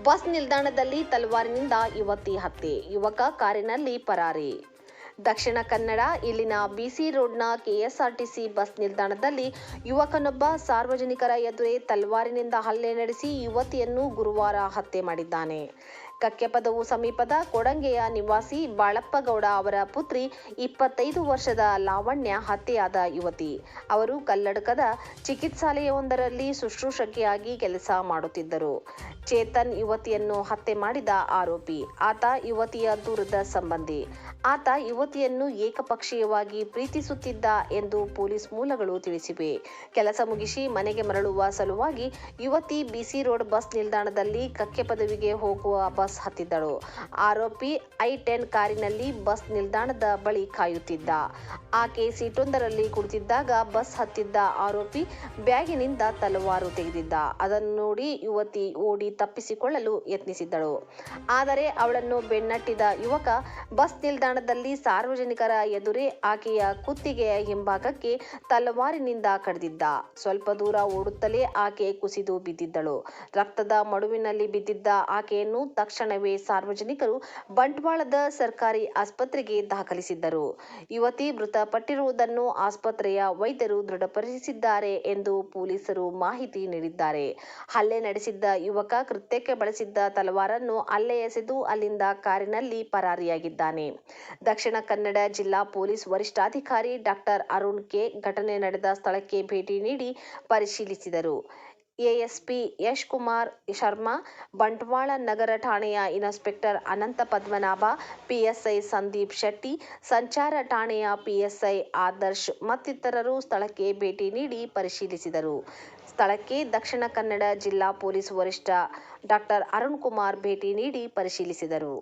Bus ನಿಲ್ದಾಣದಲ್ಲಿ ತಲವಾರಿನಿಂದ ಯುವತಿ ಹತ್ಯೆ, ಯುವಕ ಕಾರಿನಲ್ಲಿ ಪರಾರಿ. ದಕ್ಷಿಣ ಕನ್ನಡ ಇಲ್ಲಿನ ಬಿಸಿ ರೋಡ್ನ ಕೆಎಸ್ಆರ್ಟಿಸಿ ಬಸ್ ನಿಲ್ದಾಣದಲ್ಲಿ ಯುವಕನೊಬ್ಬ ಸಾರ್ವಜನಿಕರ ಎದುರೇ ತಲವಾರಿನಿಂದ ಹಲ್ಲೆ ನಡೆಸಿ ಯುವತಿಯನ್ನು ಗುರುವಾರ ಹತ್ಯೆ ಮಾಡಿದ್ದಾನೆ. ಕಕ್ಕೆಪದವು ಸಮೀಪದ ಕೊಡಂಗೆಯ ನಿವಾಸಿ ಬಾಳಪ್ಪಗೌಡ ಅವರ ಪುತ್ರಿ 25 ವರ್ಷದ ಲಾವಣ್ಯ ಹತ್ಯೆಯಾದ ಯುವತಿ. ಅವರು ಕಲ್ಲಡ್ಕದ ಚಿಕಿತ್ಸಾಲಯವೊಂದರಲ್ಲಿ ಶುಶ್ರೂಷಕಿಯಾಗಿ ಕೆಲಸ ಮಾಡುತ್ತಿದ್ದರು. ಚೇತನ್ ಯುವತಿಯನ್ನು ಹತ್ಯೆ ಮಾಡಿದ ಆರೋಪಿ. ಆತ ಯುವತಿಯ ದೂರದ ಸಂಬಂಧಿ. ಆತ ಯುವತಿಯನ್ನು ಏಕಪಕ್ಷೀಯವಾಗಿ ಪ್ರೀತಿಸುತ್ತಿದ್ದ ಎಂದು ಪೊಲೀಸ್ ಮೂಲಗಳು ತಿಳಿಸಿವೆ. ಕೆಲಸ ಮುಗಿಸಿ ಮನೆಗೆ ಮರಳುವ ಸಲುವಾಗಿ ಯುವತಿ ಬಿಸಿ ರೋಡ್ ಬಸ್ ನಿಲ್ದಾಣದಲ್ಲಿ ಕಕ್ಕೆಪದವಿಗೆ ಹೋಗುವ ಬಸ್ ಹತ್ತಿದ್ದಳು. ಆರೋಪಿ I-10 ಕಾರಿನಲ್ಲಿ ಬಸ್ ನಿಲ್ದಾಣದ ಬಳಿ ಕಾಯುತ್ತಿದ್ದ. ಆಕೆ ಸೀಟೊಂದರಲ್ಲಿ ಕುಳಿತಿದ್ದಾಗ ಬಸ್ ಹತ್ತಿದ್ದ ಆರೋಪಿ ಬ್ಯಾಗಿನಿಂದ ತಲವಾರು ತೆಗೆದಿದ್ದ. ಅದನ್ನು ನೋಡಿ ಯುವತಿ ಓಡಿ ತಪ್ಪಿಸಿಕೊಳ್ಳಲು ಯತ್ನಿಸಿದ್ದಳು. ಆದರೆ ಅವಳನ್ನು ಬೆನ್ನಟ್ಟಿದ ಯುವಕ ಬಸ್ ನಿಲ್ದಾಣದಲ್ಲಿ ಸಾರ್ವಜನಿಕರ ಎದುರೇ ಆಕೆಯ ಕುತ್ತಿಗೆಯ ಹಿಂಭಾಗಕ್ಕೆ ತಲವಾರಿನಿಂದ ಕಡಿದಿದ್ದ. ಸ್ವಲ್ಪ ದೂರ ಓಡುತ್ತಲೇ ಆಕೆ ಕುಸಿದು ಬಿದ್ದಿದ್ದಳು. ರಕ್ತದ ಮಡುವಿನಲ್ಲಿ ಬಿದ್ದಿದ್ದ ಆಕೆಯನ್ನು ತಕ್ಷಣವೇ ಸಾರ್ವಜನಿಕರು ಬಂಟ್ವಾಳದ ಸರ್ಕಾರಿ ಆಸ್ಪತ್ರೆಗೆ ದಾಖಲಿಸಿದ್ದರು. ಯುವತಿ ಮೃತಪಟ್ಟಿರುವುದನ್ನು ಆಸ್ಪತ್ರೆಯ ವೈದ್ಯರು ದೃಢಪಡಿಸಿದ್ದಾರೆ ಎಂದು ಪೊಲೀಸರು ಮಾಹಿತಿ ನೀಡಿದ್ದಾರೆ. ಹಲ್ಲೆ ನಡೆಸಿದ್ದ ಯುವಕ ಕೃತ್ಯಕ್ಕೆ ಬಳಸಿದ್ದ ತಲವಾರನ್ನು ಅಲ್ಲೇ ಎಸೆದು ಅಲ್ಲಿಂದ ಕಾರಿನಲ್ಲಿ ಪರಾರಿಯಾಗಿದ್ದಾನೆ. ದಕ್ಷಿಣ ಕನ್ನಡ ಜಿಲ್ಲಾ ಪೊಲೀಸ್ ವರಿಷ್ಠಾಧಿಕಾರಿ ಡಾ. ಅರುಣ್ ಕೆ. ಘಟನೆ ನಡೆದ ಸ್ಥಳಕ್ಕೆ ಭೇಟಿ ನೀಡಿ ಪರಿಶೀಲಿಸಿದರು. ಎಎಸ್ಪಿ ಯಶ್ಕುಮಾರ್ ಶರ್ಮಾ, ಬಂಟ್ವಾಳ ನಗರ ಠಾಣೆಯ ಇನ್ಸ್ಪೆಕ್ಟರ್ ಅನಂತ ಪದ್ಮನಾಭ, ಪಿಎಸ್ಐ ಸಂದೀಪ್ ಶೆಟ್ಟಿ, ಸಂಚಾರ ಠಾಣೆಯ ಪಿಎಸ್ಐ ಆದರ್ಶ್ ಮತ್ತಿತರರು ಸ್ಥಳಕ್ಕೆ ಭೇಟಿ ನೀಡಿ ಪರಿಶೀಲಿಸಿದರು. ಸ್ಥಳಕ್ಕೆ ದಕ್ಷಿಣ ಕನ್ನಡ ಜಿಲ್ಲಾ ಪೊಲೀಸ್ ವರಿಷ್ಠ ಡಾ. ಅರುಣ್ ಕುಮಾರ್ ಭೇಟಿ ನೀಡಿ ಪರಿಶೀಲಿಸಿದರು.